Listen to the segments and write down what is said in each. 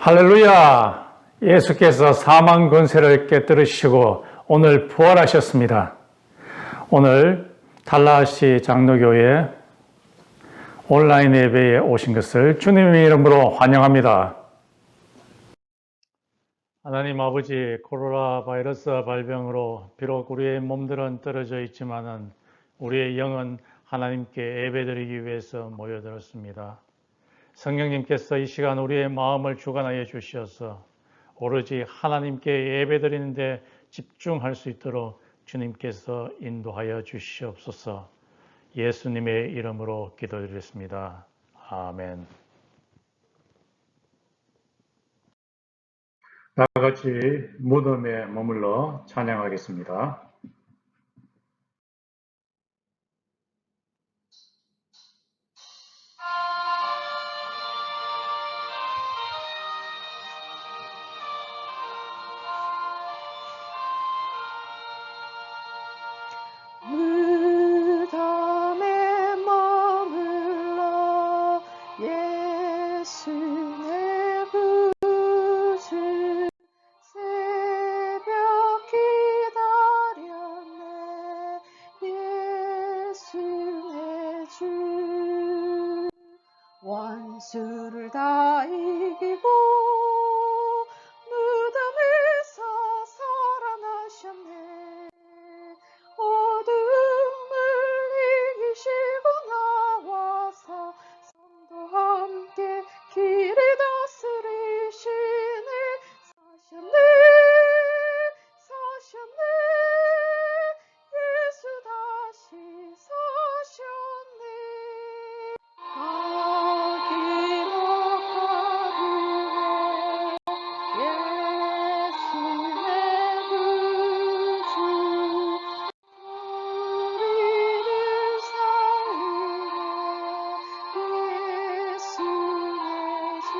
할렐루야! 예수께서 사망 권세를 깨뜨리시고 오늘 부활하셨습니다. 오늘 달라시 장로교회 온라인 예배에 오신 것을 주님의 이름으로 환영합니다. 하나님 아버지, 코로나 바이러스 발병으로 비록 우리의 몸들은 떨어져 있지만은 우리의 영은 하나님께 예배드리기 위해서 모여들었습니다. 성령님께서 이 시간 우리의 마음을 주관하여 주셔서 오로지 하나님께 예배드리는데 집중할 수 있도록 주님께서 인도하여 주시옵소서. 예수님의 이름으로 기도드렸습니다. 아멘. 다 같이 무덤에 머물러 찬양하겠습니다. 무덤에 머물러 예수 내 구주 새벽 기다렸네 예수 내 주 원수를 다 이기고 무덤에서 살아나셨네 어둠을 이기시고 나와서 성도 함께 길을 다스리시네 사셨네 예수 다시 사셨네 아기목하리네 예수 내 구주 우리를 살리네 예수 내 주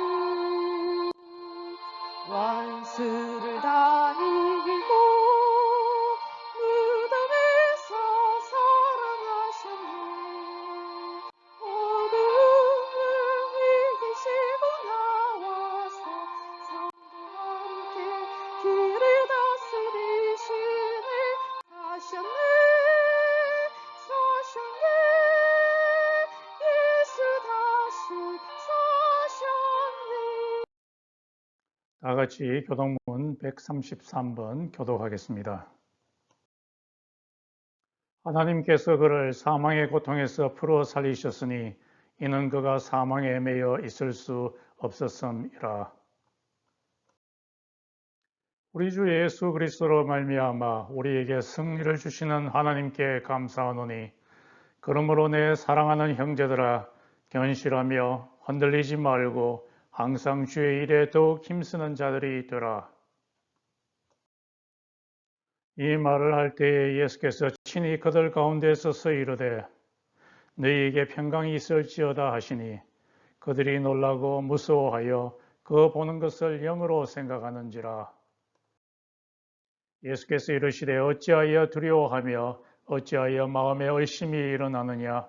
원수를 다 이기고 무덤에서 살아나셨네 어둠을 이기시고 나와서 성도 함께 길을 다스리시네 사셨네 예수 다시 사셨네 다 같이 교독문 133번 교독하겠습니다. 하나님께서 그를 사망의 고통에서 풀어 살리셨으니 이는 그가 사망에 매여 있을 수 없었음이라. 우리 주 예수 그리스도로 말미암아 우리에게 승리를 주시는 하나님께 감사하노니 그러므로 내 사랑하는 형제들아 견실하며 흔들리지 말고 항상 주의 일에 더욱 힘쓰는 자들이 되라. 이 말을 할 때에 예수께서 친히 그들 가운데 서서 이르되 너희에게 평강이 있을지어다 하시니 그들이 놀라고 무서워하여 그 보는 것을 영으로 생각하는지라. 예수께서 이르시되 어찌하여 두려워하며 어찌하여 마음에 의심이 일어나느냐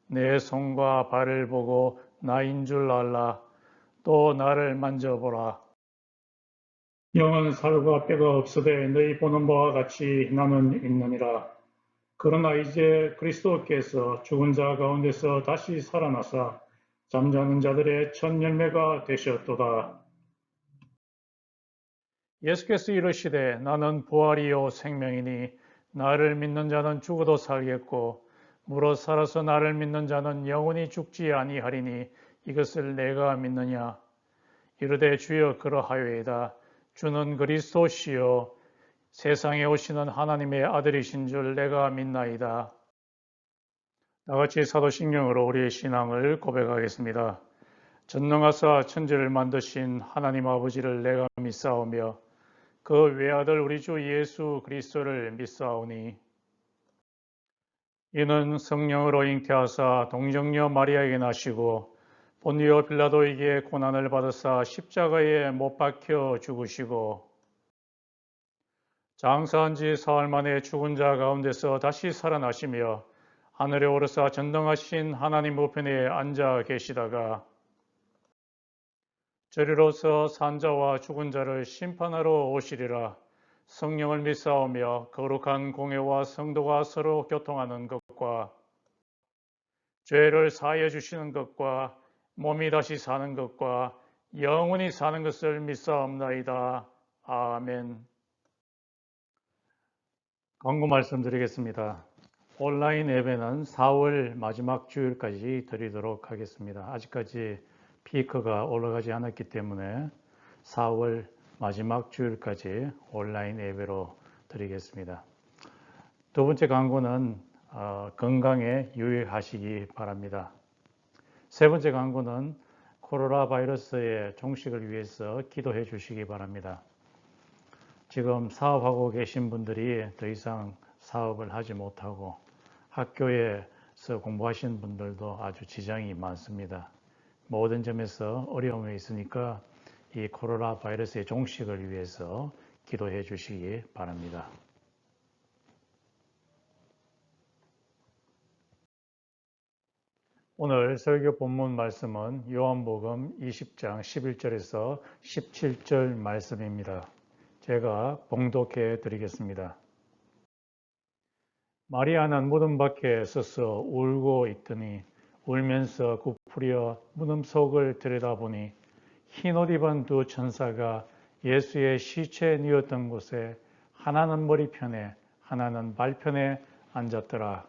내 손과 발을 보고 나인 줄 알라. 또 나를 만져보라. 영은 살과 뼈가 없으되 너희 보는 바와 같이 나는 있느니라. 그러나 이제 그리스도께서 죽은 자 가운데서 다시 살아나사 잠자는 자들의 첫 열매가 되셨도다. 예수께서 이르시되 나는 부활이요 생명이니 나를 믿는 자는 죽어도 살겠고 무릇 살아서 나를 믿는 자는 영원히 죽지 아니하리니 이것을 내가 믿느냐. 이르되 주여 그러하여이다. 주는 그리스도시요 세상에 오시는 하나님의 아들이신 줄 내가 믿나이다. 다같이 사도신경으로 우리의 신앙을 고백하겠습니다. 전능하사 천지를 만드신 하나님 아버지를 내가 믿사오며 그 외아들 우리 주 예수 그리스도를 믿사오니 이는 성령으로 잉태하사 동정녀 마리아에게 나시고 본디오 빌라도에게 고난을 받으사 십자가에 못 박혀 죽으시고 장사한 지 사흘 만에 죽은 자 가운데서 다시 살아나시며 하늘에 오르사 전능하신 하나님 우편에 앉아 계시다가 저리로서 산자와 죽은 자를 심판하러 오시리라. 성령을 믿사오며 거룩한 공회와 성도가 서로 교통하는 것과 죄를 사하여 주시는 것과 몸이 다시 사는 것과 영원히 사는 것을 믿사옵나이다. 아멘. 광고 말씀드리겠습니다. 온라인 예배는 4월 마지막 주일까지 드리도록 하겠습니다. 아직까지 피크가 올라가지 않았기 때문에 4월 마지막 주일까지 온라인 예배로 드리겠습니다. 두 번째 광고는 건강에 유의하시기 바랍니다. 세 번째 광고는 코로나 바이러스의 종식을 위해서 기도해 주시기 바랍니다. 지금 사업하고 계신 분들이 더 이상 사업을 하지 못하고 학교에서 공부하시는 분들도 아주 지장이 많습니다. 모든 점에서 어려움이 있으니까 이 코로나 바이러스의 종식을 위해서 기도해 주시기 바랍니다. 오늘 설교 본문 말씀은 요한복음 20장 11절에서 17절 말씀입니다. 제가 봉독해 드리겠습니다. 마리아는 무덤 밖에 서서 울고 있더니 울면서 굽으려 무덤 속을 들여다보니 흰 옷 입은 두 천사가 예수의 시체에 뉘었던 곳에 하나는 머리편에 하나는 발편에 앉았더라.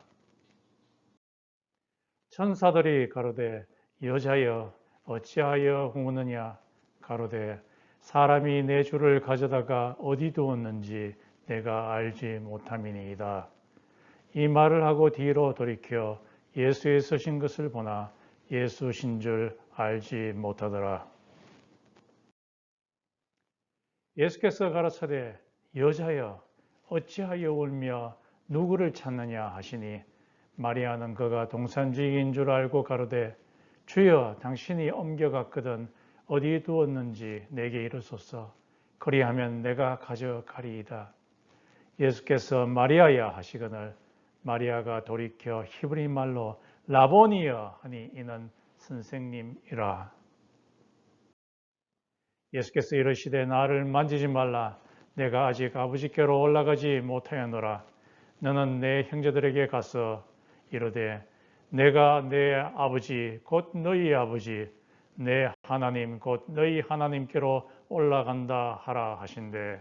천사들이 가로되 여자여 어찌하여 우느냐 가로되 사람이 내 주를 가져다가 어디 두었는지 내가 알지 못함이니이다. 이 말을 하고 뒤로 돌이켜 예수의 서신 것을 보나 예수신 줄 알지 못하더라. 예수께서 가라사대 여자여 어찌하여 울며 누구를 찾느냐 하시니 마리아는 그가 동산주의인 줄 알고 가로되 주여 당신이 옮겨갔거든 어디 두었는지 내게 이르소서. 그리하면 내가 가져가리이다. 예수께서 마리아야 하시거늘 마리아가 돌이켜 히브리 말로 라보니여 하니 이는 선생님이라. 예수께서 이르시되 나를 만지지 말라. 내가 아직 아버지께로 올라가지 못하였노라. 너는 내 형제들에게 가서 이르되 내가 내 아버지 곧 너희 아버지 내 하나님 곧 너희 하나님께로 올라간다 하라 하신대.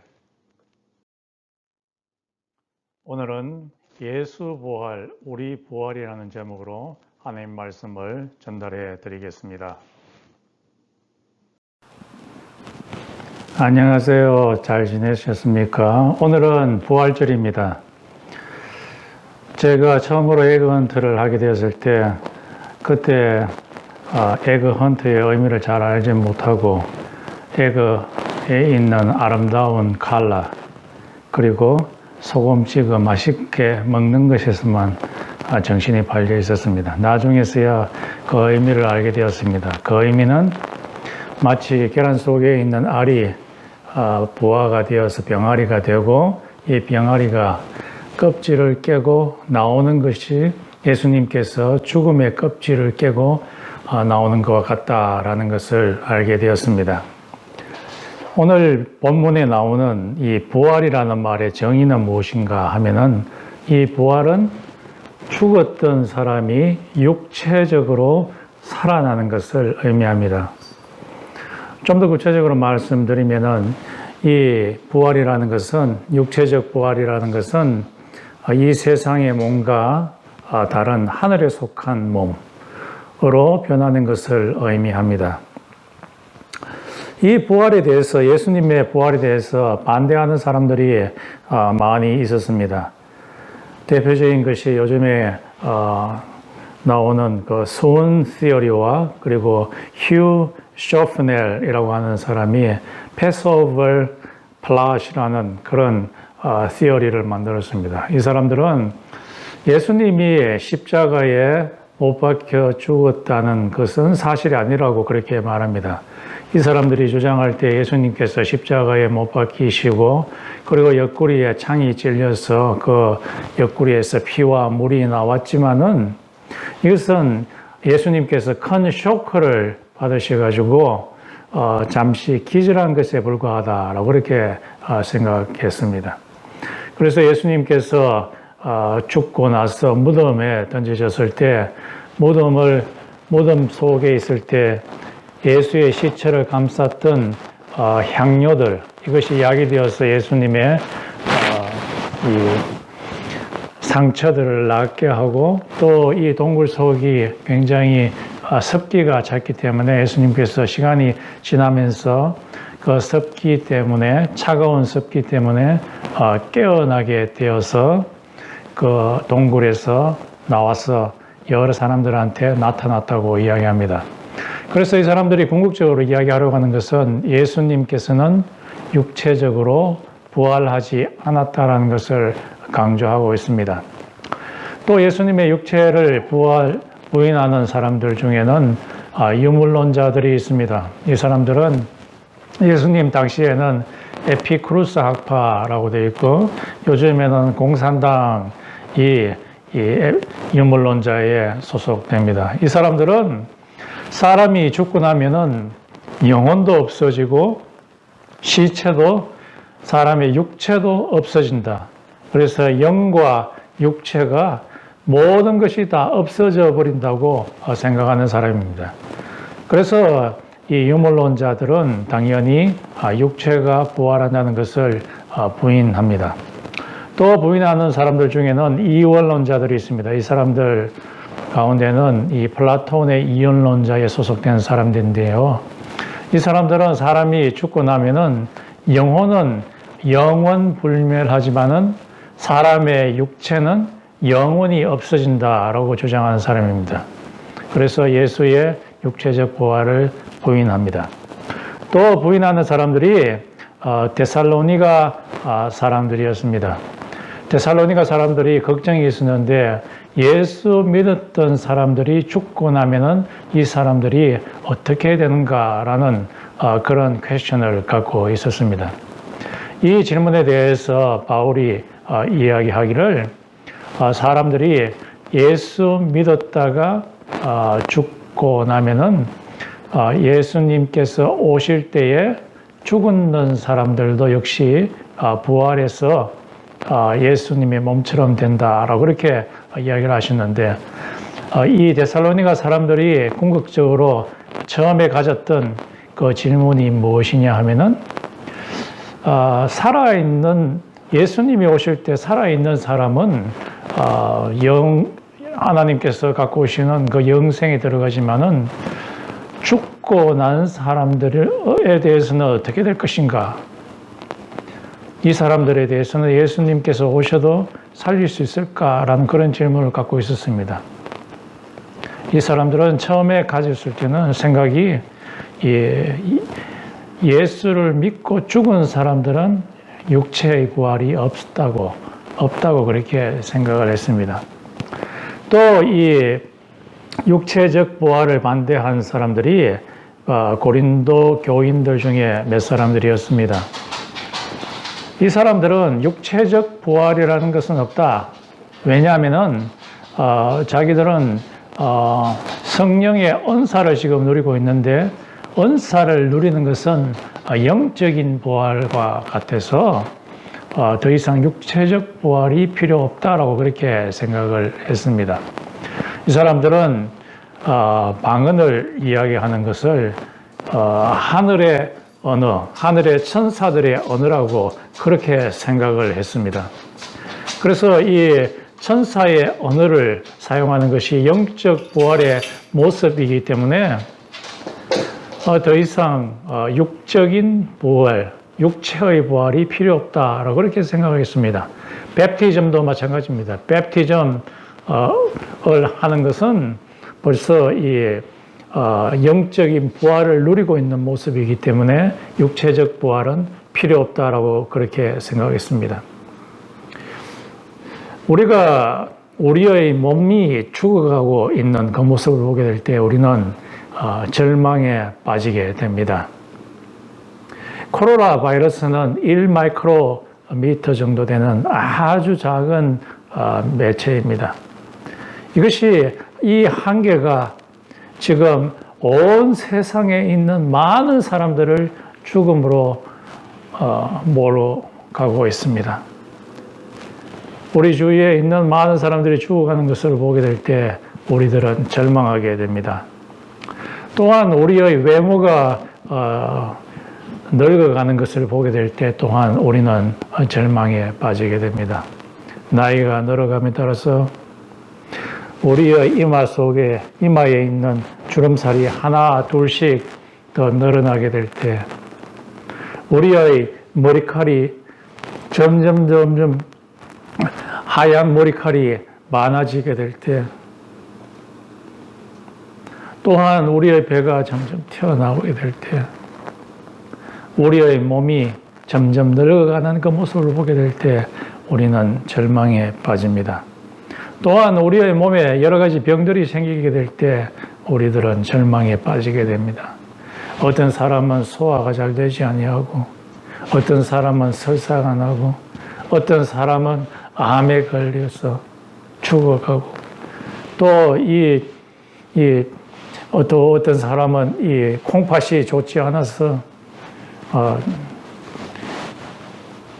오늘은 예수 부활 우리 부활이라는 제목으로 하나님 말씀을 전달해 드리겠습니다. 안녕하세요. 잘 지내셨습니까? 오늘은 부활절입니다. 제가 처음으로 에그헌트를 하게 되었을 때 그때 에그헌트의 의미를 잘 알지 못하고 에그에 있는 아름다운 컬러 그리고 소금 찍어 맛있게 먹는 것에서만 정신이 팔려 있었습니다. 나중에서야 그 의미를 알게 되었습니다. 그 의미는 마치 계란 속에 있는 알이 부화가 되어서 병아리가 되고 이 병아리가 껍질을 깨고 나오는 것이 예수님께서 죽음의 껍질을 깨고 나오는 것과 같다라는 것을 알게 되었습니다. 오늘 본문에 나오는 이 부활이라는 말의 정의는 무엇인가 하면은 이 부활은 죽었던 사람이 육체적으로 살아나는 것을 의미합니다. 좀 더 구체적으로 말씀드리면은 이 부활이라는 것은 육체적 부활이라는 것은 이 세상의 몸과 다른 하늘에 속한 몸으로 변하는 것을 의미합니다. 이 부활에 대해서 예수님의 부활에 대해서 반대하는 사람들이 많이 있었습니다. 대표적인 것이 요즘에 나오는 그 스온 시어리와 그리고 휴 쇼프넬이라고 하는 사람이 패스오버 플롯이라는 그런 시어리를 만들었습니다. 이 사람들은 예수님이 십자가에 못 박혀 죽었다는 것은 사실이 아니라고 그렇게 말합니다. 이 사람들이 주장할 때 예수님께서 십자가에 못 박히시고 그리고 옆구리에 창이 찔려서 그 옆구리에서 피와 물이 나왔지만은 이것은 예수님께서 큰 쇼크를 받으셔가지고 잠시 기절한 것에 불과하다라고 그렇게 생각했습니다. 그래서 예수님께서 죽고 나서 무덤에 던지셨을 때 무덤 속에 있을 때 예수의 시체를 감쌌던 향료들, 이것이 약이 되어서 예수님의 이 상처들을 낫게 하고, 또 이 동굴 속이 굉장히 습기가 찼기 때문에 예수님께서 시간이 지나면서 그 습기 때문에, 차가운 습기 때문에 깨어나게 되어서 그 동굴에서 나와서 여러 사람들한테 나타났다고 이야기합니다. 그래서 이 사람들이 궁극적으로 이야기하려고 하는 것은 예수님께서는 육체적으로 부활하지 않았다라는 것을 강조하고 있습니다. 또 예수님의 육체를 부인하는 사람들 중에는 유물론자들이 있습니다. 이 사람들은 예수님 당시에는 에피쿠루스 학파라고 되어 있고, 요즘에는 공산당이 유물론자에 소속됩니다. 이 사람들은 사람이 죽고 나면은 영혼도 없어지고 시체도, 사람의 육체도 없어진다. 그래서 영과 육체가 모든 것이 다 없어져 버린다고 생각하는 사람입니다. 그래서 이 유물론자들은 당연히 육체가 부활한다는 것을 부인합니다. 또 부인하는 사람들 중에는 이원론자들이 있습니다. 이 사람들 가운데는 이 플라톤의 이원론자에 소속된 사람들인데요. 이 사람들은 사람이 죽고 나면은 영혼은 영원불멸하지만은 사람의 육체는 영원히 없어진다라고 주장하는 사람입니다. 그래서 예수의 육체적 부활을 부인합니다. 또 부인하는 사람들이 데살로니가 사람들이었습니다. 데살로니가 사람들이 걱정이 있었는데, 예수 믿었던 사람들이 죽고 나면은 이 사람들이 어떻게 되는가라는 그런 퀘스천을 갖고 있었습니다. 이 질문에 대해서 바울이 이야기하기를, 사람들이 예수 믿었다가 죽고 나면은 예수님께서 오실 때에 죽은 사람들도 역시 부활해서 예수님의 몸처럼 된다라고 그렇게 이야기를 하셨는데, 이 데살로니가 사람들이 궁극적으로 처음에 가졌던 그 질문이 무엇이냐 하면은, 살아있는, 예수님이 오실 때 살아있는 사람은 하나님께서 갖고 오시는 그 영생에 들어가지만은 죽고 난 사람들에 대해서는 어떻게 될 것인가? 이 사람들에 대해서는 예수님께서 오셔도 살릴 수 있을까라는 그런 질문을 갖고 있었습니다. 이 사람들은 처음에 가졌을 때는 생각이, 예수를 믿고 죽은 사람들은 육체의 부활이 없다고 그렇게 생각을 했습니다. 또 이 육체적 부활을 반대한 사람들이 고린도 교인들 중에 몇 사람들이었습니다. 이 사람들은 육체적 부활이라는 것은 없다. 왜냐하면은 자기들은 성령의 은사를 지금 누리고 있는데, 은사를 누리는 것은 영적인 부활과 같아서 더 이상 육체적 부활이 필요 없다라고 그렇게 생각을 했습니다. 이 사람들은 방언을 이야기하는 것을 하늘의 언어, 하늘의 천사들의 언어라고 그렇게 생각을 했습니다. 그래서 이 천사의 언어를 사용하는 것이 영적 부활의 모습이기 때문에 더 이상 육적인 부활, 육체의 부활이 필요 없다라고 그렇게 생각하겠습니다. 뱀티즘도 마찬가지입니다. 뱀티즘을 하는 것은 벌써 이 영적인 부활을 누리고 있는 모습이기 때문에 육체적 부활은 필요 없다라고 그렇게 생각했습니다. 우리가 우리의 몸이 죽어가고 있는 그 모습을 보게 될 때 우리는 절망에 빠지게 됩니다. 코로나 바이러스는 1마이크로미터 정도 되는 아주 작은 매체입니다. 이것이 이 한계가 지금 온 세상에 있는 많은 사람들을 죽음으로 몰아가고 있습니다. 우리 주위에 있는 많은 사람들이 죽어가는 것을 보게 될 때 우리들은 절망하게 됩니다. 또한 우리의 외모가 늙어가는 것을 보게 될 때 또한 우리는 절망에 빠지게 됩니다. 나이가 늘어감에 따라서 우리의 이마에 있는 주름살이 하나 둘씩 더 늘어나게 될 때, 우리의 머리칼이 점점 하얀 머리칼이 많아지게 될 때, 또한 우리의 배가 점점 튀어나오게 될 때, 우리의 몸이 점점 늙어가는 그 모습을 보게 될 때 우리는 절망에 빠집니다. 또한 우리의 몸에 여러 가지 병들이 생기게 될 때 우리들은 절망에 빠지게 됩니다. 어떤 사람은 소화가 잘 되지 아니하고, 어떤 사람은 설사가 나고, 어떤 사람은 암에 걸려서 죽어가고, 또 어떤 사람은 이 콩팥이 좋지 않아서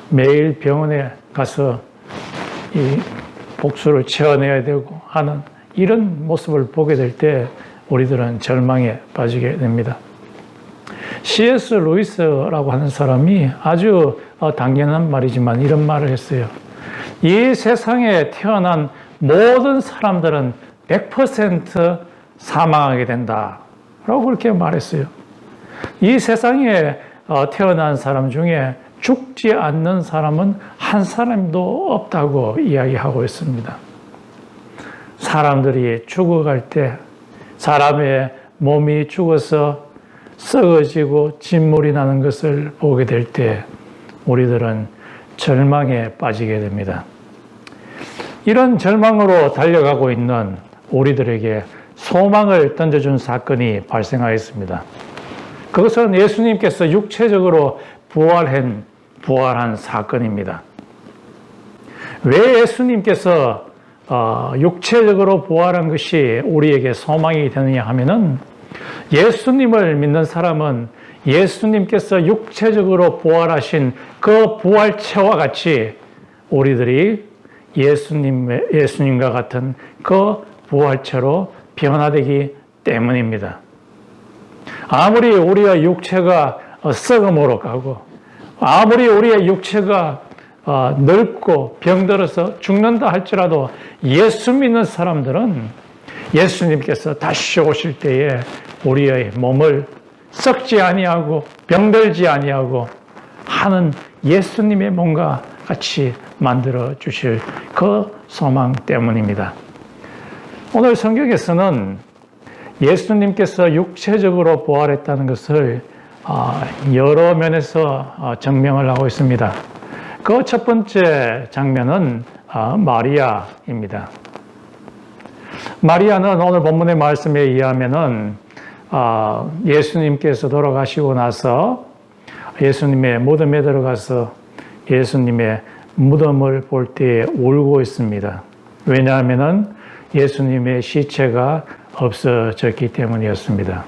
매일 병원에 가서 이 복수를 채워내야 되고 하는 이런 모습을 보게 될 때 우리들은 절망에 빠지게 됩니다. C.S. 루이스라고 하는 사람이 아주 당연한 말이지만 이런 말을 했어요. 이 세상에 태어난 모든 사람들은 100% 사망하게 된다 라고 그렇게 말했어요. 이 세상에 태어난 사람 중에 죽지 않는 사람은 한 사람도 없다고 이야기하고 있습니다. 사람들이 죽어갈 때, 사람의 몸이 죽어서 썩어지고 진물이 나는 것을 보게 될 때 우리들은 절망에 빠지게 됩니다. 이런 절망으로 달려가고 있는 우리들에게 소망을 던져준 사건이 발생하였습니다. 그것은 예수님께서 육체적으로 부활한 사건입니다. 왜 예수님께서 육체적으로 부활한 것이 우리에게 소망이 되느냐 하면은, 예수님을 믿는 사람은 예수님께서 육체적으로 부활하신 그 부활체와 같이 우리들이 예수님과 같은 그 부활체로 변화되기 때문입니다. 아무리 우리의 육체가 썩음으로 가고, 아무리 우리의 육체가 늙고 병들어서 죽는다 할지라도 예수 믿는 사람들은 예수님께서 다시 오실 때에 우리의 몸을 썩지 아니하고 병들지 아니하고 하는 예수님의 몸과 같이 만들어 주실 그 소망 때문입니다. 오늘 성경에서는 예수님께서 육체적으로 부활했다는 것을 여러 면에서 증명을 하고 있습니다. 그 첫 번째 장면은 마리아입니다. 마리아는 오늘 본문의 말씀에 의하면은 예수님께서 돌아가시고 나서 예수님의 무덤에 들어가서 예수님의 무덤을 볼 때 울고 있습니다. 왜냐하면은 예수님의 시체가 없어졌기 때문이었습니다.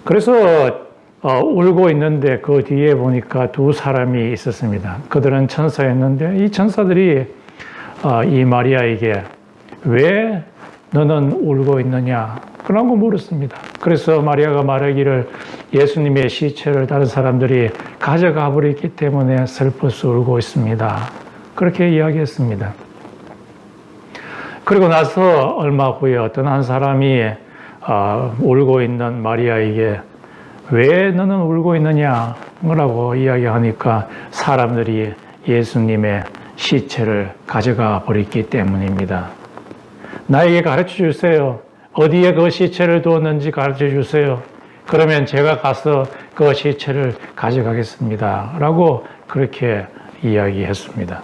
그래서 울고 있는데 그 뒤에 보니까 두 사람이 있었습니다. 그들은 천사였는데 이 천사들이 이 마리아에게 왜 너는 울고 있느냐 그러고 물었습니다. 그래서 마리아가 말하기를 예수님의 시체를 다른 사람들이 가져가 버렸기 때문에 슬퍼서 울고 있습니다. 그렇게 이야기했습니다. 그리고 나서 얼마 후에 어떤 한 사람이 울고 있는 마리아에게 왜 너는 울고 있느냐 라고 이야기하니까 사람들이 예수님의 시체를 가져가 버렸기 때문입니다. 나에게 가르쳐 주세요. 어디에 그 시체를 두었는지 가르쳐 주세요. 그러면 제가 가서 그 시체를 가져가겠습니다. 라고 그렇게 이야기했습니다.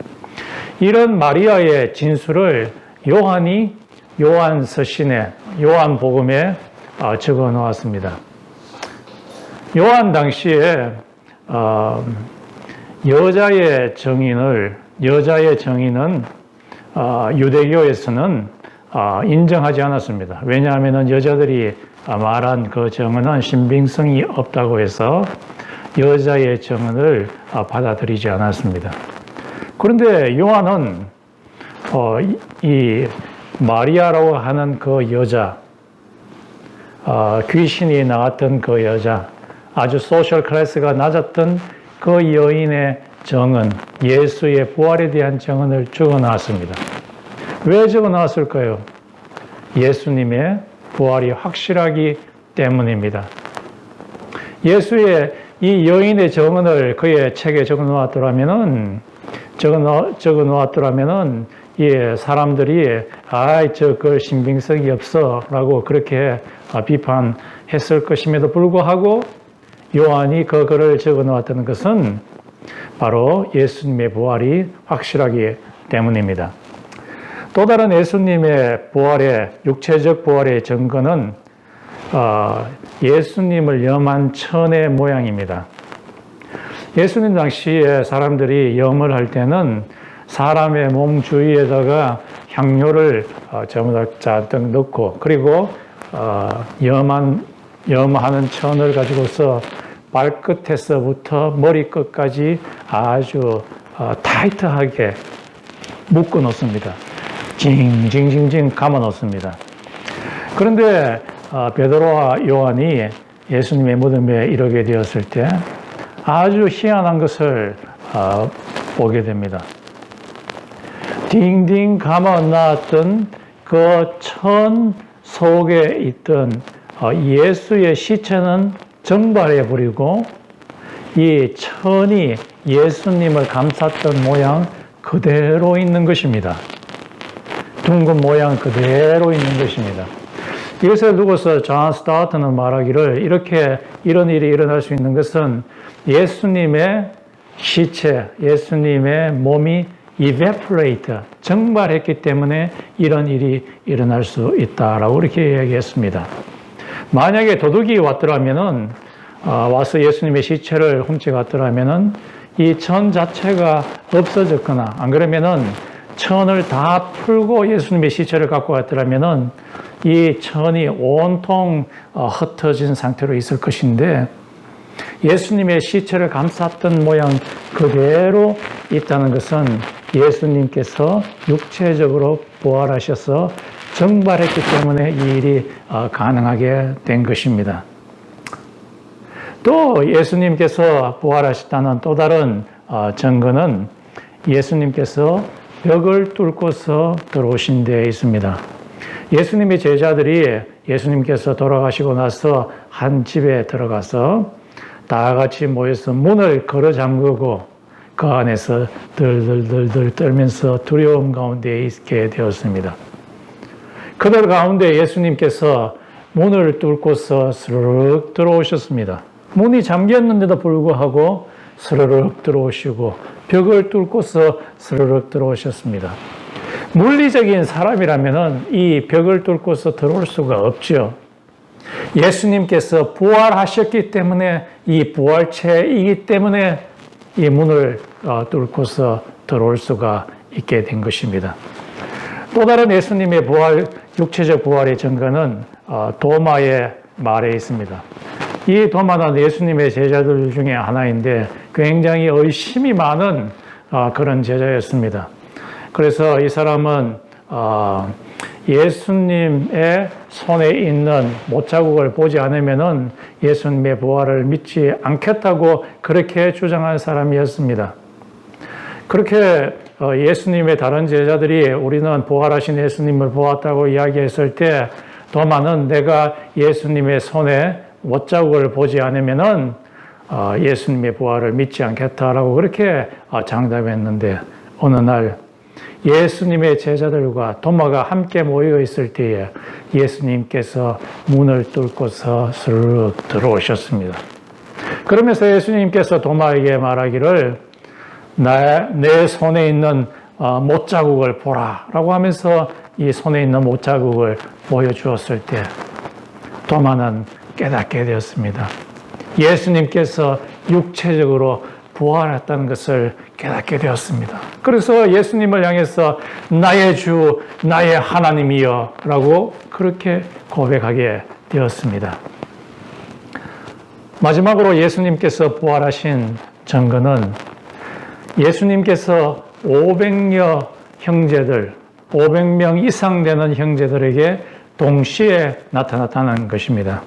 이런 마리아의 진술을 요한이 요한서신에, 요한복음에 적어 놓았습니다. 요한 당시에 여자의 정인은 유대교에서는 인정하지 않았습니다. 왜냐하면 여자들이 말한 그 증언은 신빙성이 없다고 해서 여자의 증언을 받아들이지 않았습니다. 그런데 요한은 이 마리아라고 하는 그 여자, 귀신이 나왔던 그 여자, 아주 소셜 클래스가 낮았던 그 여인의 증언, 예수의 부활에 대한 증언을 적어놨습니다. 왜 적어놨을까요? 예수님의 부활이 확실하기 때문입니다. 예수의 이 여인의 증언을 그의 책에 적어놓았더라면은 사람들이 그 신빙성이 없어라고 그렇게 비판했을 것임에도 불구하고 요한이 그 글을 적어놓았다는 것은 바로 예수님의 부활이 확실하기 때문입니다. 또 다른 예수님의 부활의 육체적 부활의 증거는 예수님을 염한 천의 모양입니다. 예수님 당시에 사람들이 염을 할 때는 사람의 몸 주위에다가 향료를 전부 다 잔뜩 넣고 그리고 염하는 천을 가지고서 발끝에서부터 머리끝까지 아주 타이트하게 묶어 놓습니다. 징징징징 감아 놓습니다. 그런데 베드로와 요한이 예수님의 무덤에 이르게 되었을 때 아주 희한한 것을 보게 됩니다. 딩딩 감아 놨던 그 천 속에 있던 예수의 시체는 증발해 버리고 이 천이 예수님을 감쌌던 모양 그대로 있는 것입니다. 둥근 모양 그대로 있는 것입니다. 이것을 두고서 존 스타우트는 말하기를 이런 일이 일어날 수 있는 것은 예수님의 시체, 예수님의 몸이 evaporate, 증발했기 때문에 이런 일이 일어날 수 있다라고 이렇게 이야기했습니다. 만약에 도둑이 왔더라면은 와서 예수님의 시체를 훔쳐갔더라면은 이 천 자체가 없어졌거나 안 그러면은 천을 다 풀고 예수님의 시체를 갖고 왔더라면은 이 천이 온통 흩어진 상태로 있을 것인데 예수님의 시체를 감쌌던 모양 그대로 있다는 것은 예수님께서 육체적으로 부활하셔서 증발했기 때문에 이 일이 가능하게 된 것입니다. 또 예수님께서 부활하셨다는 또 다른 증거는 예수님께서 벽을 뚫고서 들어오신 데 있습니다. 예수님의 제자들이 예수님께서 돌아가시고 나서 한 집에 들어가서 다 같이 모여서 문을 걸어 잠그고 그 안에서 들들들들 떨면서 두려움 가운데 있게 되었습니다. 그들 가운데 예수님께서 문을 뚫고서 스르륵 들어오셨습니다. 문이 잠겼는데도 불구하고 스르륵 들어오시고 벽을 뚫고서 스르륵 들어오셨습니다. 물리적인 사람이라면 이 벽을 뚫고서 들어올 수가 없죠. 예수님께서 부활하셨기 때문에 이 부활체이기 때문에 이 문을 뚫고서 들어올 수가 있게 된 것입니다. 또 다른 예수님의 부활, 육체적 부활의 증거는 도마의 말에 있습니다. 이 도마는 예수님의 제자들 중에 하나인데 굉장히 의심이 많은 그런 제자였습니다. 그래서 이 사람은 예수님의 손에 있는 못자국을 보지 않으면은 예수님의 부활을 믿지 않겠다고 그렇게 주장한 사람이었습니다. 그렇게 예수님의 다른 제자들이 우리는 부활하신 예수님을 보았다고 이야기했을 때 도마는 내가 예수님의 손에 못자국을 보지 않으면은 예수님의 부활을 믿지 않겠다라고 그렇게 장담했는데 어느 날 예수님의 제자들과 도마가 함께 모여 있을 때에 예수님께서 문을 뚫고서 스르륵 들어오셨습니다. 그러면서 예수님께서 도마에게 말하기를 내 손에 있는 못자국을 보라 라고 하면서 이 손에 있는 못자국을 보여주었을 때 도마는 깨닫게 되었습니다. 예수님께서 육체적으로 부활했다는 것을 깨닫게 되었습니다. 그래서 예수님을 향해서 나의 주, 나의 하나님이여 라고 그렇게 고백하게 되었습니다. 마지막으로 예수님께서 부활하신 증거는 예수님께서 500여 형제들, 500명 이상 되는 형제들에게 동시에 나타났다는 것입니다.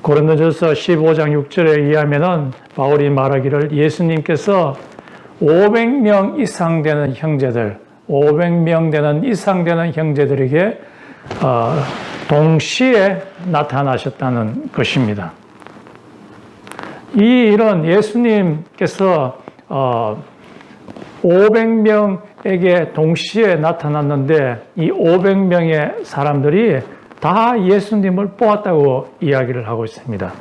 고린도전서 15장 6절에 의하면 바울이 말하기를 예수님께서 500명 이상 되는 형제들, 500명 되는 이상 되는 형제들에게 동시에 나타나셨다는 것입니다. 이런 예수님께서 500명에게 동시에 나타났는데 이 500명의 사람들이 다 예수님을 보았다고 이야기를 하고 있습니다.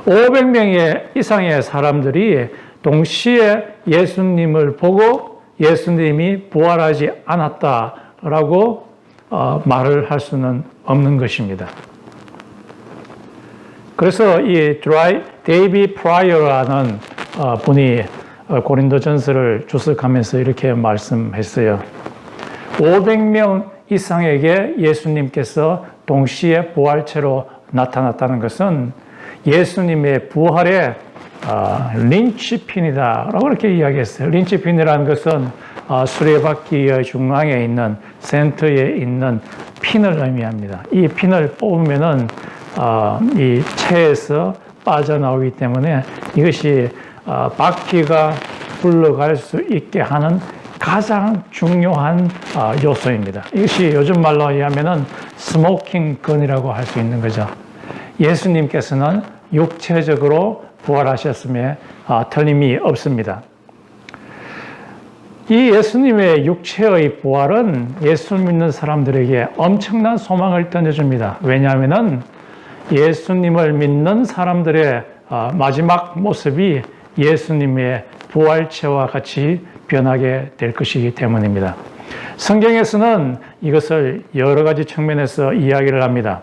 500명의 이상의 사람들이 동시에 예수님을 보고 예수님이 부활하지 않았다라고 말을 할 수는 없는 것입니다. 그래서 이 데이비 프라이어라는 분이 고린도전서를 주석하면서 이렇게 말씀했어요. 500명 이상에게 예수님께서 동시에 부활체로 나타났다는 것은 예수님의 부활의 린치핀이다라고 그렇게 이야기했어요. 린치핀이라는 것은 수레바퀴의 중앙에 있는 센터에 있는 핀을 의미합니다. 이 핀을 뽑으면은 이 체에서 빠져나오기 때문에 이것이 바퀴가 굴러갈 수 있게 하는 가장 중요한 요소입니다. 이것이 요즘 말로 하면은 스모킹 건이라고 할 수 있는 거죠. 예수님께서는 육체적으로 부활하셨음에 틀림이 없습니다. 이 예수님의 육체의 부활은 예수 믿는 사람들에게 엄청난 소망을 던져줍니다. 왜냐하면 예수님을 믿는 사람들의 마지막 모습이 예수님의 부활체와 같이 변하게 될 것이기 때문입니다. 성경에서는 이것을 여러 가지 측면에서 이야기를 합니다.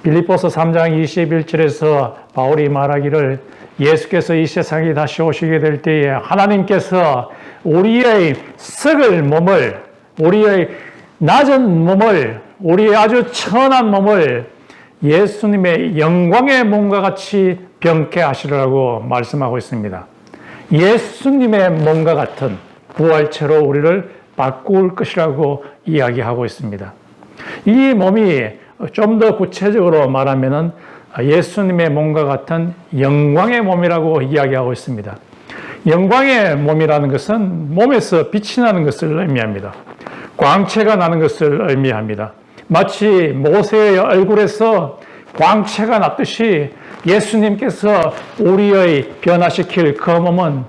빌립보서 3장 21절에서 바울이 말하기를 예수께서 이 세상에 다시 오시게 될 때에 하나님께서 우리의 썩을 몸을, 우리의 낮은 몸을, 우리의 아주 천한 몸을 예수님의 영광의 몸과 같이 변케 하시라고 말씀하고 있습니다. 예수님의 몸과 같은 부활체로 우리를 바꿀 것이라고 이야기하고 있습니다. 이 몸이 좀 더 구체적으로 말하면은 예수님의 몸과 같은 영광의 몸이라고 이야기하고 있습니다. 영광의 몸이라는 것은 몸에서 빛이 나는 것을 의미합니다. 광채가 나는 것을 의미합니다. 마치 모세의 얼굴에서 광채가 났듯이 예수님께서 우리의 변화시킬 그 몸은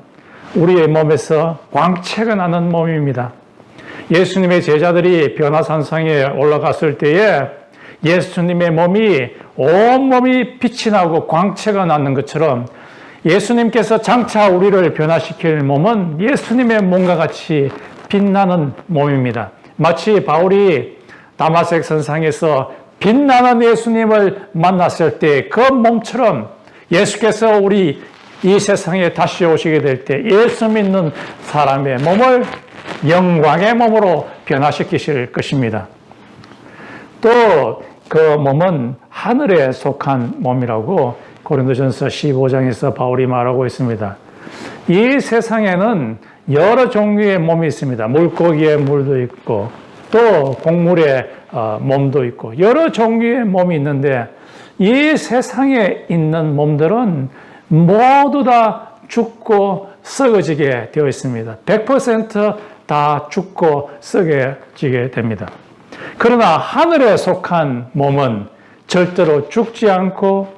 우리의 몸에서 광채가 나는 몸입니다. 예수님의 제자들이 변화산상에 올라갔을 때에 예수님의 몸이 온몸이 빛이 나고 광채가 나는 것처럼 예수님께서 장차 우리를 변화시킬 몸은 예수님의 몸과 같이 빛나는 몸입니다. 마치 바울이 다마색 선상에서 빛나는 예수님을 만났을 때 그 몸처럼 예수께서 우리 이 세상에 다시 오시게 될 때 예수 믿는 사람의 몸을 영광의 몸으로 변화시키실 것입니다. 또 그 몸은 하늘에 속한 몸이라고 고린도전서 15장에서 바울이 말하고 있습니다. 이 세상에는 여러 종류의 몸이 있습니다. 물고기의 물도 있고 또 곡물의 몸도 있고 여러 종류의 몸이 있는데 이 세상에 있는 몸들은 모두 다 죽고 썩어지게 되어 있습니다. 100% 다 죽고 썩어지게 됩니다. 그러나 하늘에 속한 몸은 절대로 죽지 않고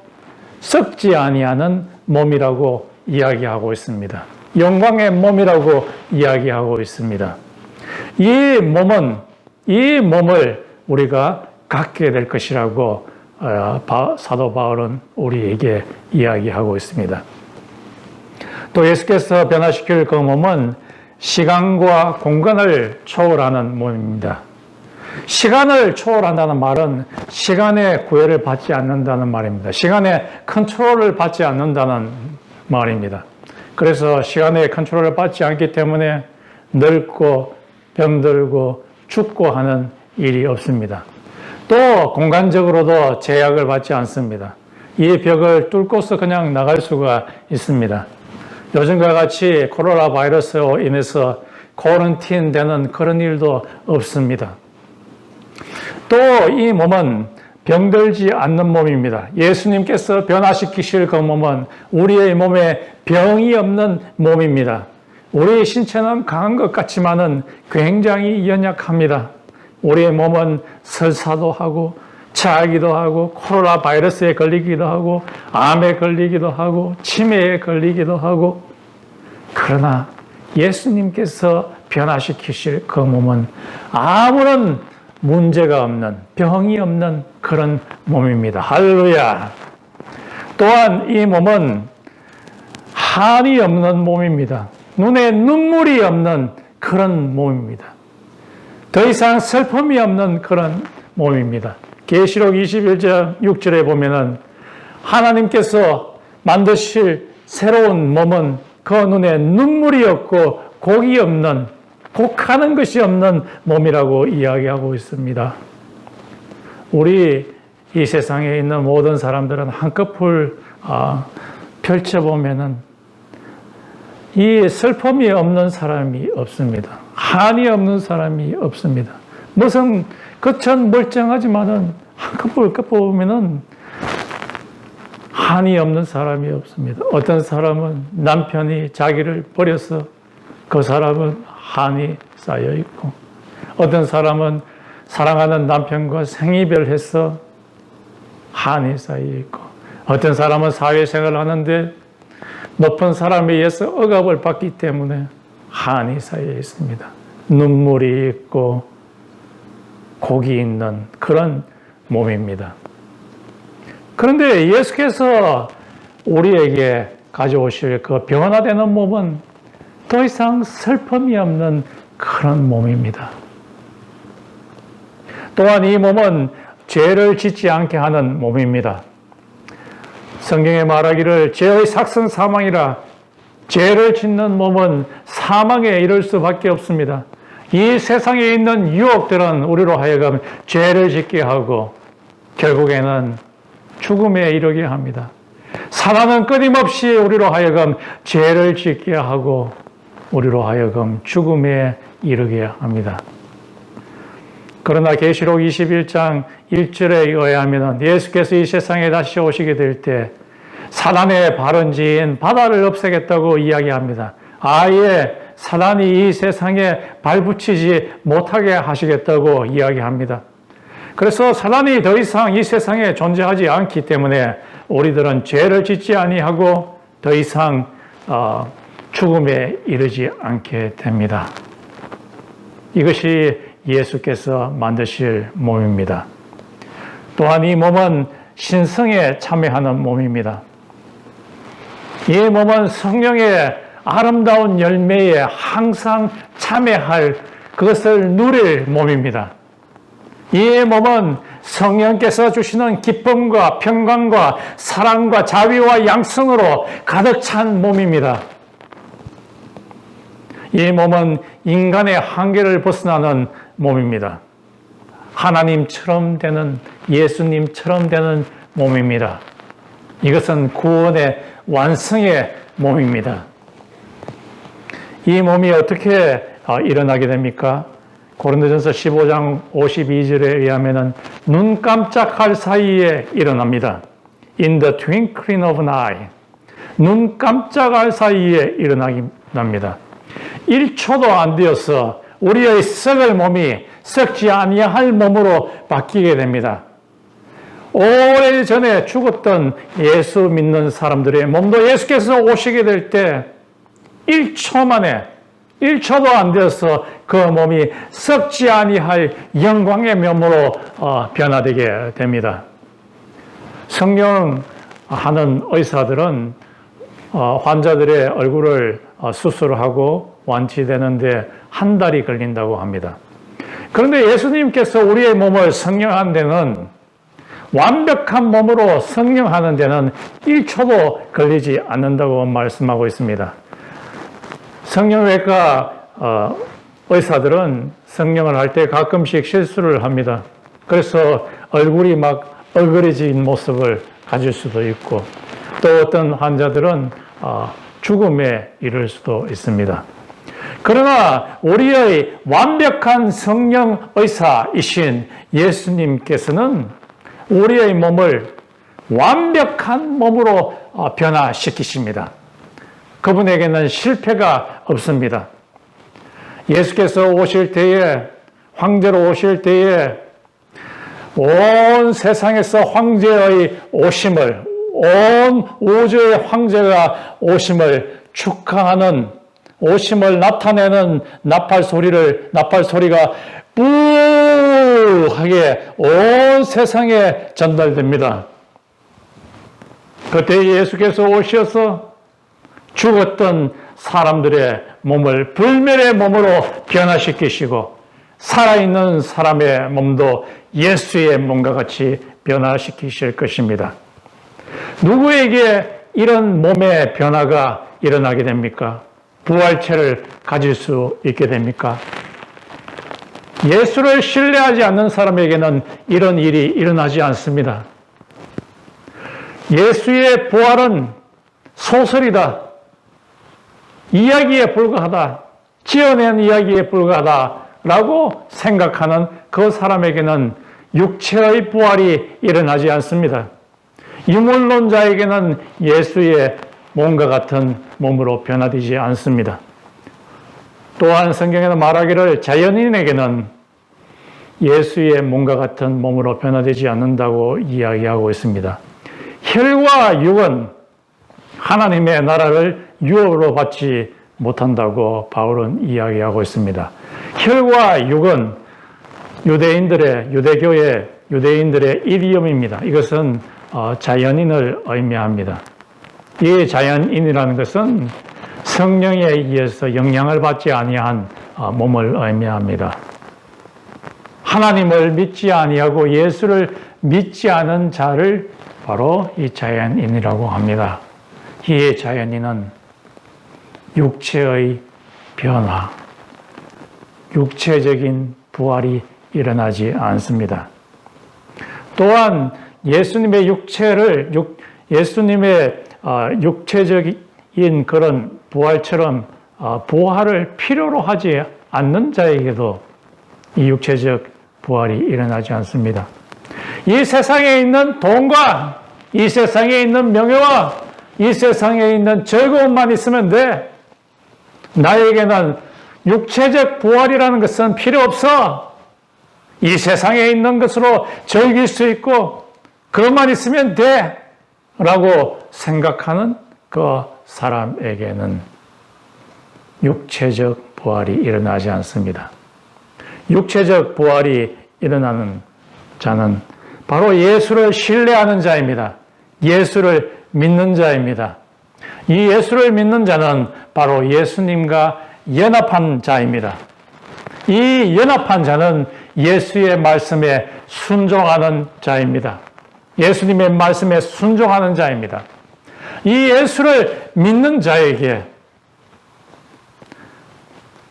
썩지 아니하는 몸이라고 이야기하고 있습니다. 영광의 몸이라고 이야기하고 있습니다. 이 몸을 우리가 갖게 될 것이라고 사도 바울은 우리에게 이야기하고 있습니다. 또 예수께서 변화시킬 그 몸은 시간과 공간을 초월하는 몸입니다. 시간을 초월한다는 말은 시간의 구애를 받지 않는다는 말입니다. 시간의 컨트롤을 받지 않는다는 말입니다. 그래서 시간의 컨트롤을 받지 않기 때문에 늙고 병들고 죽고 하는 일이 없습니다. 또 공간적으로도 제약을 받지 않습니다. 이 벽을 뚫고서 그냥 나갈 수가 있습니다. 요즘과 같이 코로나 바이러스로 인해서 코런틴 되는 그런 일도 없습니다. 또 이 몸은 병들지 않는 몸입니다. 예수님께서 변화시키실 그 몸은 우리의 몸에 병이 없는 몸입니다. 우리의 신체는 강한 것 같지만은 굉장히 연약합니다. 우리의 몸은 설사도 하고 차기도 하고 코로나 바이러스에 걸리기도 하고 암에 걸리기도 하고 치매에 걸리기도 하고, 그러나 예수님께서 변화시키실 그 몸은 아무런 문제가 없는, 병이 없는 그런 몸입니다. 할렐루야. 또한 이 몸은 한이 없는 몸입니다. 눈에 눈물이 없는 그런 몸입니다. 더 이상 슬픔이 없는 그런 몸입니다. 계시록 21장 6절에 보면은 하나님께서 만드실 새로운 몸은 그 눈에 눈물이 없고 곡이 없는, 곡하는 것이 없는 몸이라고 이야기하고 있습니다. 우리 이 세상에 있는 모든 사람들은 한꺼풀 펼쳐보면은 이 슬픔이 없는 사람이 없습니다. 한이 없는 사람이 없습니다. 무슨 겉은 멀쩡하지만은 한꺼풀 껴보면은 한이 없는 사람이 없습니다. 어떤 사람은 남편이 자기를 버려서 그 사람은 한이 쌓여 있고, 어떤 사람은 사랑하는 남편과 생이별해서 한이 쌓여 있고, 어떤 사람은 사회생활을 하는데 높은 사람에 의해서 억압을 받기 때문에 한이 쌓여 있습니다. 눈물이 있고 곡이 있는 그런 몸입니다. 그런데 예수께서 우리에게 가져오실 그 변화되는 몸은 더 이상 슬픔이 없는 그런 몸입니다. 또한 이 몸은 죄를 짓지 않게 하는 몸입니다. 성경에 말하기를 죄의 삭은 사망이라, 죄를 짓는 몸은 사망에 이를 수밖에 없습니다. 이 세상에 있는 유혹들은 우리로 하여금 죄를 짓게 하고 결국에는 죽음에 이르게 합니다. 사단은 끊임없이 우리로 하여금 죄를 짓게 하고 우리로 하여금 죽음에 이르게 합니다. 그러나 계시록 21장 1절에 의하면 예수께서 이 세상에 다시 오시게 될 때 사단의 발원지인 바다를 없애겠다고 이야기합니다. 아예 사단이 이 세상에 발붙이지 못하게 하시겠다고 이야기합니다. 그래서 사단이 더 이상 이 세상에 존재하지 않기 때문에 우리들은 죄를 짓지 아니하고 더 이상 죽음에 이르지 않게 됩니다. 이것이 예수께서 만드실 몸입니다. 또한 이 몸은 신성에 참여하는 몸입니다. 이 몸은 성령의 아름다운 열매에 항상 참여할, 그것을 누릴 몸입니다. 이 몸은 성령께서 주시는 기쁨과 평강과 사랑과 자비와 양성으로 가득 찬 몸입니다. 이 몸은 인간의 한계를 벗어나는 몸입니다. 하나님처럼 되는, 예수님처럼 되는 몸입니다. 이것은 구원의 완성의 몸입니다. 이 몸이 어떻게 일어나게 됩니까? 고린도전서 15장 52절에 의하면 눈 깜짝할 사이에 일어납니다. In the twinkling of an eye. 눈 깜짝할 사이에 일어납니다. 1초도 안 되어서 우리의 썩을 몸이 썩지 아니할 몸으로 바뀌게 됩니다. 오래전에 죽었던 예수 믿는 사람들의 몸도 예수께서 오시게 될 때 1초 만에, 1초도 안 되어서 그 몸이 썩지 아니할 영광의 몸으로 변화되게 됩니다. 성령하는 의사들은 환자들의 얼굴을 수술하고 완치되는데 한 달이 걸린다고 합니다. 그런데 예수님께서 우리의 몸을 성령하는 데는, 완벽한 몸으로 성령하는 데는 1초도 걸리지 않는다고 말씀하고 있습니다. 성령외과 의사들은 성령을 할 때 가끔씩 실수를 합니다. 그래서 얼굴이 막 얼그러진 모습을 가질 수도 있고, 또 어떤 환자들은 죽음에 이를 수도 있습니다. 그러나 우리의 완벽한 성령 의사이신 예수님께서는 우리의 몸을 완벽한 몸으로 변화시키십니다. 그분에게는 실패가 없습니다. 예수께서 오실 때에, 황제로 오실 때에 온 세상에서 황제의 오심을, 온 우주의 황제가 오심을 축하하는, 오심을 나타내는 나팔 소리가 뿌하게 온 세상에 전달됩니다. 그때 예수께서 오셔서 죽었던 사람들의 몸을 불멸의 몸으로 변화시키시고, 살아있는 사람의 몸도 예수의 몸과 같이 변화시키실 것입니다. 누구에게 이런 몸의 변화가 일어나게 됩니까? 부활체를 가질 수 있게 됩니까? 예수를 신뢰하지 않는 사람에게는 이런 일이 일어나지 않습니다. 예수의 부활은 소설이다, 이야기에 불과하다, 지어낸 이야기에 불과하다라고 생각하는 그 사람에게는 육체의 부활이 일어나지 않습니다. 유물론자에게는 예수의 몸과 같은 몸으로 변화되지 않습니다. 또한 성경에는 말하기를 자연인에게는 예수의 몸과 같은 몸으로 변화되지 않는다고 이야기하고 있습니다. 혈과 육은 하나님의 나라를 유업으로 받지 못한다고 바울은 이야기하고 있습니다. 혈과 육은 유대인들의 이디옴입니다. 이것은 자연인을 의미합니다. 이 자연인이라는 것은 성령에 의해서 영향을 받지 아니한 몸을 의미합니다. 하나님을 믿지 아니하고 예수를 믿지 않은 자를 바로 이 자연인이라고 합니다. 이 자연인은 육체의 변화, 육체적인 부활이 일어나지 않습니다. 또한 예수님의 육체적인 그런 부활처럼 부활을 필요로 하지 않는 자에게도 이 육체적 부활이 일어나지 않습니다. 이 세상에 있는 돈과 이 세상에 있는 명예와 이 세상에 있는 즐거움만 있으면 돼. 나에게는 육체적 부활이라는 것은 필요 없어. 이 세상에 있는 것으로 즐길 수 있고 그것만 있으면 돼. 라고 생각하는 그 사람에게는 육체적 부활이 일어나지 않습니다. 육체적 부활이 일어나는 자는 바로 예수를 신뢰하는 자입니다. 예수를 믿는 자입니다. 이 예수를 믿는 자는 바로 예수님과 연합한 자입니다. 이 연합한 자는 예수의 말씀에 순종하는 자입니다. 예수님의 말씀에 순종하는 자입니다. 이 예수를 믿는 자에게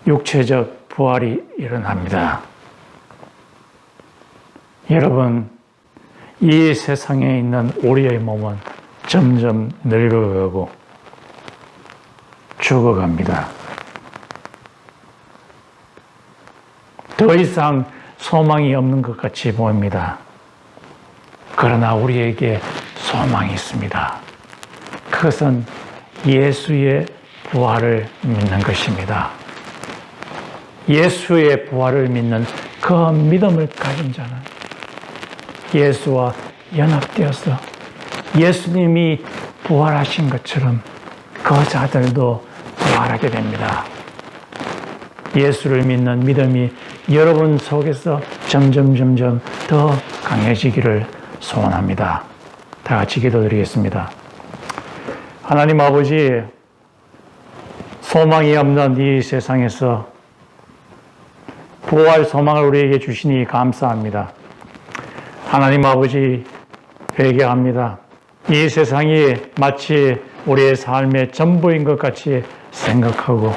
육체적 부활이 일어납니다. 여러분, 이 세상에 있는 우리의 몸은 점점 늙어가고 죽어갑니다. 더 이상 소망이 없는 것 같이 보입니다. 그러나 우리에게 소망이 있습니다. 그것은 예수의 부활을 믿는 것입니다. 예수의 부활을 믿는 그 믿음을 가진 자는 예수와 연합되어서 예수님이 부활하신 것처럼 그 자들도 부활하게 됩니다. 예수를 믿는 믿음이 여러분 속에서 점점 더 강해지기를 소원합니다. 다 같이 기도드리겠습니다. 하나님 아버지, 소망이 없는 이 세상에서 부활 소망을 우리에게 주시니 감사합니다. 하나님 아버지, 회개합니다. 이 세상이 마치 우리의 삶의 전부인 것 같이 생각하고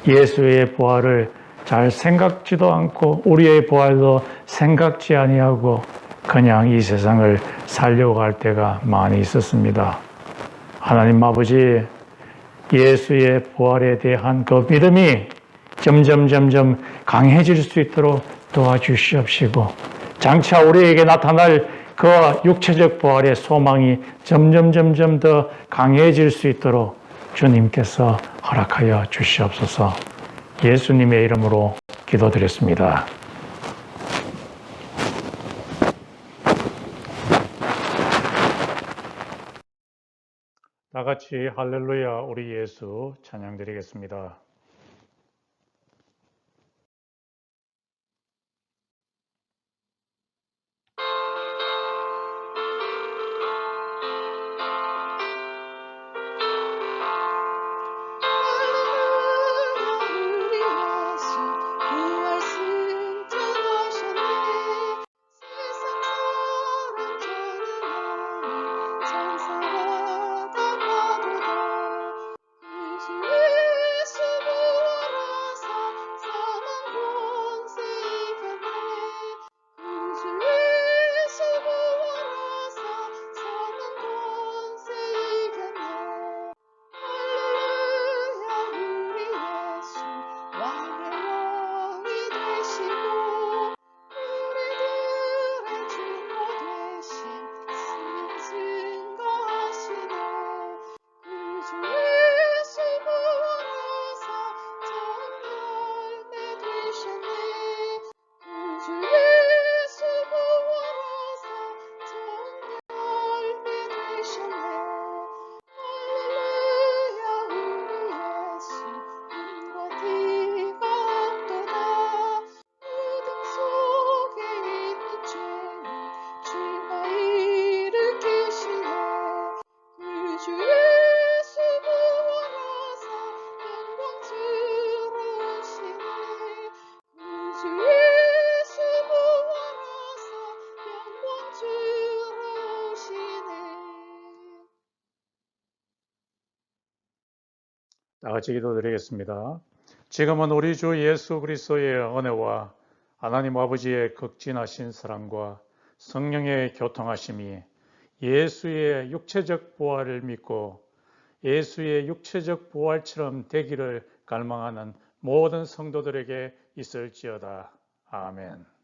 예수의 부활을 잘 생각지도 않고 우리의 부활도 생각지 아니하고 그냥 이 세상을 살려고 할 때가 많이 있었습니다. 하나님 아버지, 예수의 부활에 대한 그 믿음이 점점 강해질 수 있도록 도와주시옵시고, 장차 우리에게 나타날 그 육체적 부활의 소망이 점점 더 강해질 수 있도록 주님께서 허락하여 주시옵소서. 예수님의 이름으로 기도드렸습니다. 다 같이 할렐루야 우리 예수 찬양드리겠습니다. 우리 예수 부활 승천하셨네. 세상 사람 저는 천사마다 봐도다. 그 주 예수 부활하사 사망 권세 이겼네. 그 주 예수 부활하사 사망 권세 이겼네. 할렐루야 우리 예수 왕의 왕이 되시고 우리들의 주모 되신 승승거하시네. 그 주 예수 부활하사 정결매 되셨네. 그 주 예수 부활하사 정결매 되셨네. 할렐루야 우리 예수 눈과 티가 없도다. 어둠 속에 있는 죄는 주가 일으키시네. 그 주 예수 부활하사 영광스러우시네. 그 주 예수 부활하사 영광스러우시네. 다 같이 기도드리겠습니다. 지금은 우리 주 예수 그리스도의 은혜와 하나님 아버지의 극진하신 사랑과 성령의 교통하심이 예수의 육체적 부활을 믿고 예수의 육체적 부활처럼 되기를 갈망하는 모든 성도들에게 있을지어다. 아멘.